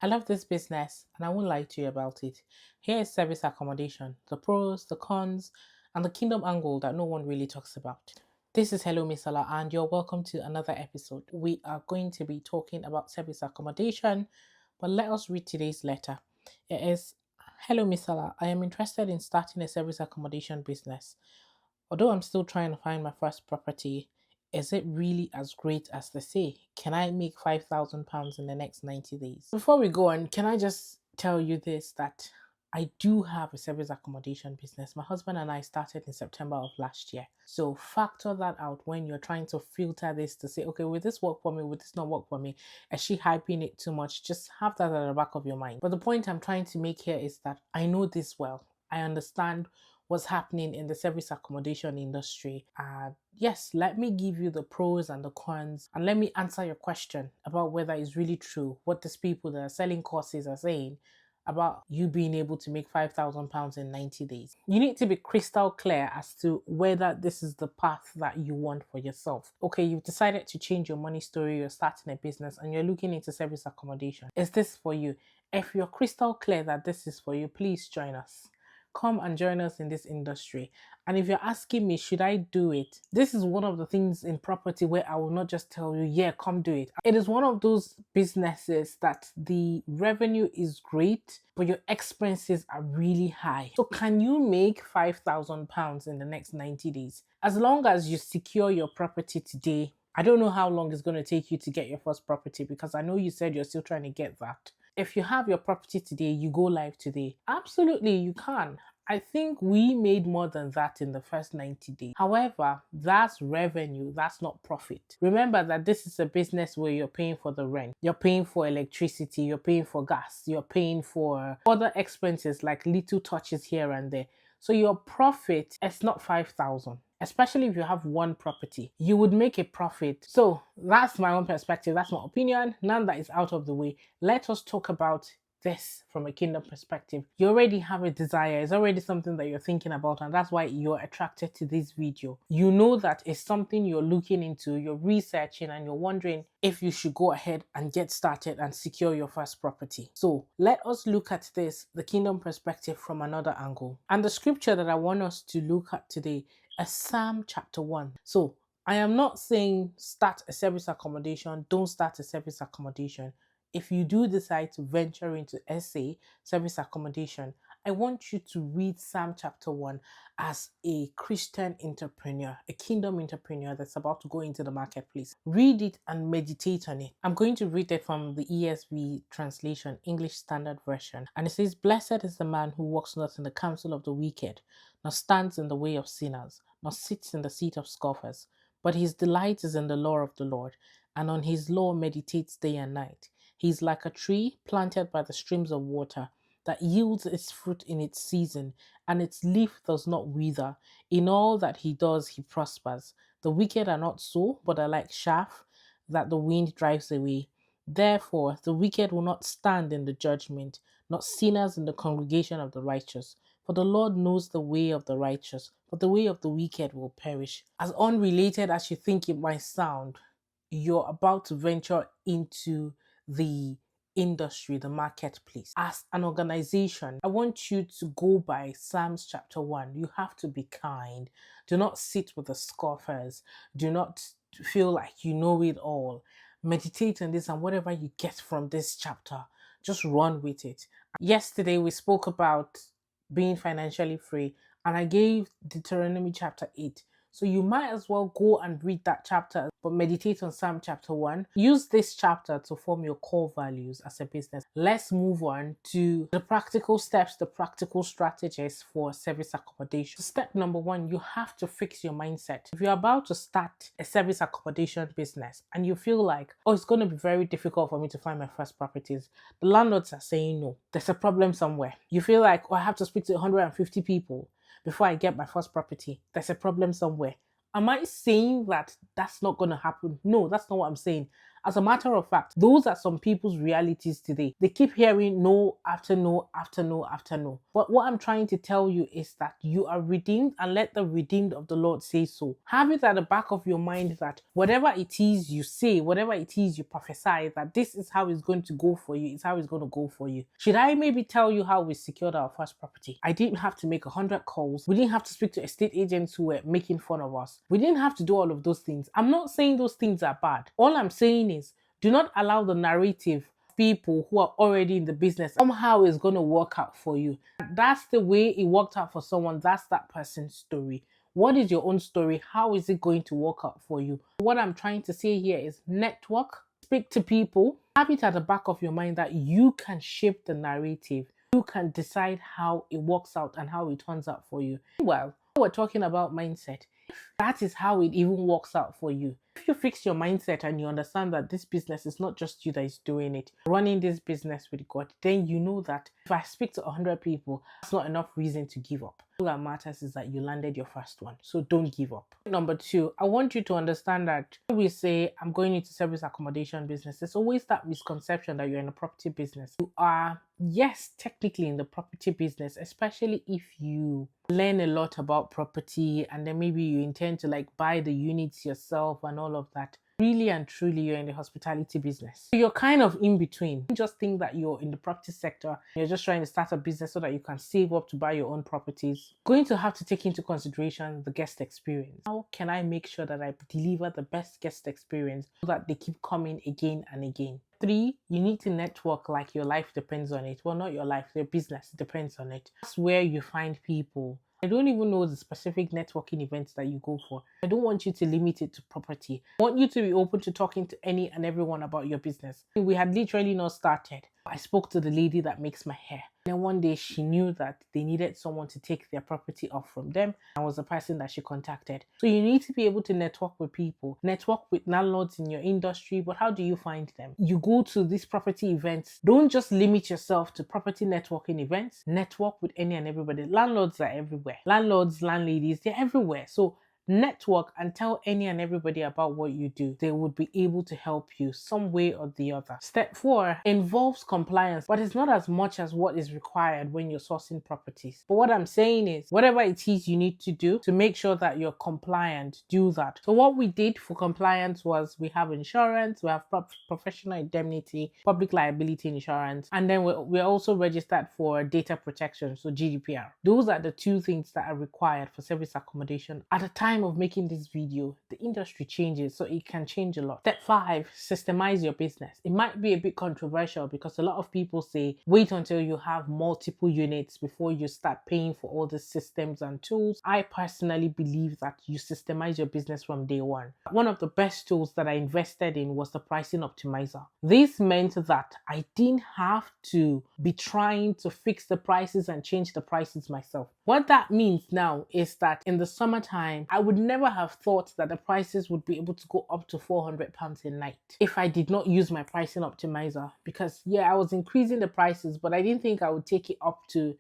I love this business and I won't lie to you about it. Here is service accommodation, the pros, the cons, and the kingdom angle that no one really talks about. This is Hello Misola and you're welcome to another episode. We are going to be talking about service accommodation, but let us read today's letter. It is, Hello Misola, I am interested in starting a service accommodation business. Although I'm still trying to find my first property, is it really as great as they say? Can I make £5,000 in the next 90 days? Before we go on, can I just tell you this, that I do have a service accommodation business. My husband and I started in September of last year. So factor that out when you're trying to filter this to say, okay, will this work for me? Will this not work for me? Is she hyping it too much? Just have that at the back of your mind. But the point I'm trying to make here is that I know this well. I understand what's happening in the service accommodation industry. And yes, let me give you the pros and the cons, and let me answer your question about whether it's really true what these people that are selling courses are saying about you being able to make £5,000 in 90 days. You need to be crystal clear as to whether this is the path that you want for yourself. Okay, you've decided to change your money story, you're starting a business and you're looking into service accommodation. Is this for you? If you're crystal clear that this is for you, please join us. Come and join us in this industry. And if you're asking me, should I do it? This is one of the things in property where I will not just tell you, yeah, come do it. It is one of those businesses that the revenue is great, but your expenses are really high. So can you make £5,000 in the next 90 days? As long as you secure your property today, I don't know how long it's going to take you to get your first property, because I know you said you're still trying to get that. If you have your property today, you go live today. Absolutely, you can. I think we made more than that in the first 90 days. However, that's revenue, that's not profit. Remember that this is a business where you're paying for the rent, you're paying for electricity, you're paying for gas, you're paying for other expenses like little touches here and there. So your profit is not 5,000. Especially if you have one property, you would make a profit. So that's my own perspective. That's my opinion. Now that is out of the way, let us talk about this from a kingdom perspective. You already have a desire. It's already something that you're thinking about, and that's why you're attracted to this video. You know that it's something you're looking into, you're researching, and you're wondering if you should go ahead and get started and secure your first property. So let us look at this, the kingdom perspective, from another angle. And the scripture that I want us to look at today is Psalm chapter 1. So I am not saying start a service accommodation, don't start a service accommodation. If you do decide to venture into SA, service accommodation, I want you to read Psalm chapter 1 as a Christian entrepreneur, a kingdom entrepreneur that's about to go into the marketplace. Read it and meditate on it. I'm going to read it from the ESV translation, English Standard Version. And it says, "Blessed is the man who walks not in the counsel of the wicked, nor stands in the way of sinners, nor sits in the seat of scoffers. But his delight is in the law of the Lord, and on his law meditates day and night. He is like a tree planted by the streams of water that yields its fruit in its season, and its leaf does not wither. In all that he does, he prospers. The wicked are not so, but are like chaff that the wind drives away. Therefore, the wicked will not stand in the judgment, not sinners in the congregation of the righteous. For the Lord knows the way of the righteous, but the way of the wicked will perish." As unrelated as you think it might sound, you're about to venture into the industry, the marketplace. As an organization, I want you to go by Psalms chapter 1. You have to be kind. Do not sit with the scoffers. Do not feel like you know it all. Meditate on this, and whatever you get from this chapter, just run with it. Yesterday, we spoke about being financially free, and I gave Deuteronomy chapter 8. So you might as well go and read that chapter, but meditate on Psalm chapter 1. Use this chapter to form your core values as a business. Let's move on to the practical steps, the practical strategies for service accommodation. Step number 1, you have to fix your mindset. If you're about to start a service accommodation business and you feel like, oh, it's going to be very difficult for me to find my first properties, the landlords are saying no, there's a problem somewhere. You feel like, oh, I have to speak to 150 people before I get my first property, there's a problem somewhere. Am I saying that that's not going to happen? No, that's not what I'm saying. As a matter of fact, those are some people's realities today. They keep hearing no after no after no after no. But what I'm trying to tell you is that you are redeemed, and let the redeemed of the Lord say so. Have it at the back of your mind that whatever it is you say, whatever it is you prophesy, that this is how it's going to go for you, it's how it's going to go for you. Should I maybe tell you how we secured our first property? I didn't have to make 100 calls. We didn't have to speak to estate agents who were making fun of us. We didn't have to do all of those things. I'm not saying those things are bad. All I'm saying is, do not allow the narrative of people who are already in the business somehow is going to work out for you. That's the way it worked out for someone. That's that person's story. What is your own story? How is it going to work out for you? What I'm trying to say here is network, speak to people, have it at the back of your mind that you can shape the narrative. You can decide how it works out and how it turns out for you. Well, we're talking about mindset. That is how it even works out for you. If you fix your mindset and you understand that this business is not just you that is doing it, running this business with God, then you know that if I speak to 100 people, that's not enough reason to give up. All that matters is that you landed your first one. So don't give up. Number two, I want you to understand that when we say I'm going into service accommodation business, there's always that misconception that you're in a property business. You are, yes, technically in the property business, especially if you learn a lot about property and then maybe you intend to like buy the units yourself and all of that. Really and truly, you're in the hospitality business. So you're kind of in between. Don't just think that you're in the property sector. You're just trying to start a business so that you can save up to buy your own properties. Going to have to take into consideration the guest experience. How can I make sure that I deliver the best guest experience so that they keep coming again and again? 3, you need to network like your life depends on it. Well, not your life, your business depends on it. That's where you find people. I don't even know the specific networking events that you go for. I don't want you to limit it to property. I want you to be open to talking to any and everyone about your business. We had literally not started. I spoke to the lady that makes my hair. And then one day she knew that they needed someone to take their property off from them. I was the person that she contacted. So you need to be able to network with people, network with landlords in your industry. But how do you find them? You go to these property events. Don't just limit yourself to property networking events. Network with any and everybody. Landlords are everywhere. Landlords, landladies, they're everywhere. So network and tell any and everybody about what you do. They would be able to help you some way or the other. Step 4 involves compliance, but it's not as much as what is required when you're sourcing properties. But what I'm saying is, whatever it is you need to do to make sure that you're compliant, do that. So what we did for compliance was we have insurance, we have professional indemnity, public liability insurance, and then we're also registered for data protection, so GDPR. Those are the 2 things that are required for service accommodation. At the time of making this video, the industry changes, so it can change a lot. Step 5, systemize your business. It might be a bit controversial because a lot of people say wait until you have multiple units before you start paying for all the systems and tools. I personally believe that you systemize your business from day one. One of the best tools that I invested in was the pricing optimizer. This meant that I didn't have to be trying to fix the prices and change the prices myself. What that means now is that in the summertime, I would never have thought that the prices would be able to go up to £400 a night if I did not use my pricing optimizer. Because yeah, I was increasing the prices, but I didn't think I would take it up to,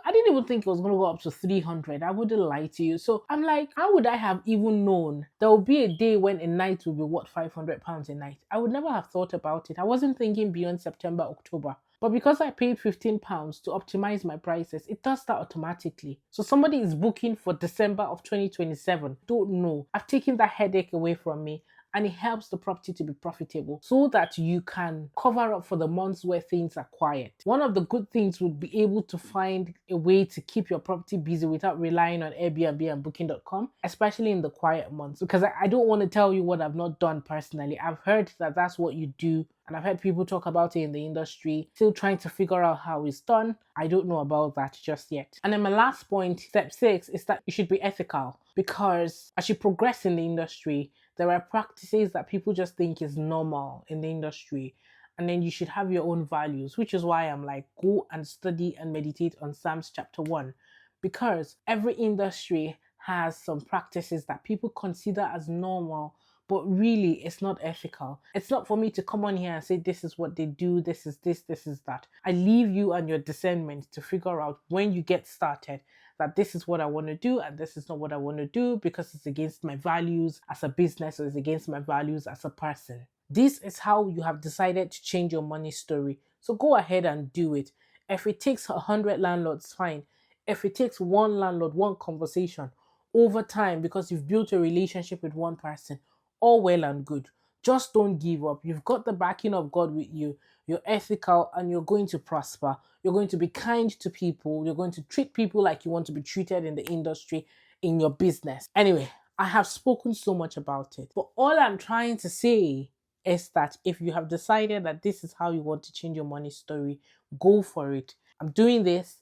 I didn't even think it was going to go up to 300. I wouldn't lie to you. So I'm like, how would I have even known there will be a day when a night will be what, £500 a night? I would never have thought about it. I wasn't thinking beyond September, October. But because I paid £15 to optimize my prices, it does that automatically. So somebody is booking for December of 2027. Don't know. I've taken that headache away from me, and it helps the property to be profitable so that you can cover up for the months where things are quiet. One of the good things would be able to find a way to keep your property busy without relying on Airbnb and Booking.com, especially in the quiet months, because I don't want to tell you what I've not done personally. I've heard that that's what you do. And I've heard people talk about it in the industry, still trying to figure out how it's done. I don't know about that just yet. And then my last point, step 6, is that you should be ethical, because as you progress in the industry, there are practices that people just think is normal in the industry. And then you should have your own values, which is why I'm like, go and study and meditate on Psalms chapter 1, because every industry has some practices that people consider as normal, but really it's not ethical. It's not for me to come on here and say this is what they do, this is this, this is that. I leave you and your discernment to figure out when you get started that this is what I want to do and this is not what I want to do, because it's against my values as a business or it's against my values as a person. This is how you have decided to change your money story. So go ahead and do it. If it takes 100 landlords, fine. If it takes one landlord, one conversation over time because you've built a relationship with one person, all well and good. Just don't give up. You've got the backing of God with you. You're ethical and you're going to prosper. You're going to be kind to people. You're going to treat people like you want to be treated in the industry, in your business. Anyway, I have spoken so much about it. But all I'm trying to say is that if you have decided that this is how you want to change your money story, go for it. I'm doing this.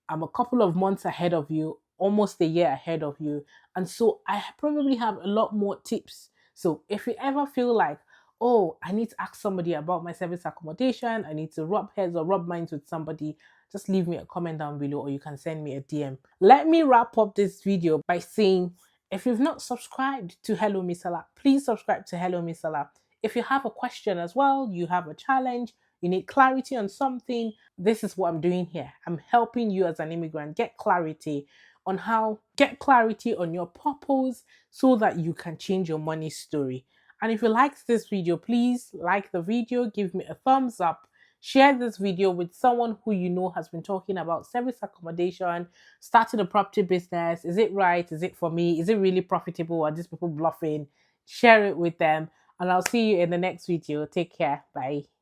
I'm a couple of months ahead of you, almost a year ahead of you. And so I probably have a lot more tips. So if you ever feel like, oh, I need to ask somebody about my service accommodation, I need to rub heads or rub minds with somebody, just leave me a comment down below or you can send me a DM. Let me wrap up this video by saying, if you've not subscribed to Hello Misola, please subscribe to Hello Misola. If you have a question as well, you have a challenge, you need clarity on something, this is what I'm doing here. I'm helping you as an immigrant get clarity on your purpose so that you can change your money story. And if you liked this video, please like the video, give me a thumbs up, share this video with someone who you know has been talking about service accommodation, starting a property business. Is it right? Is it for me? Is it really profitable? Are these people bluffing? Share it with them. And I'll see you in the next video. Take care. Bye.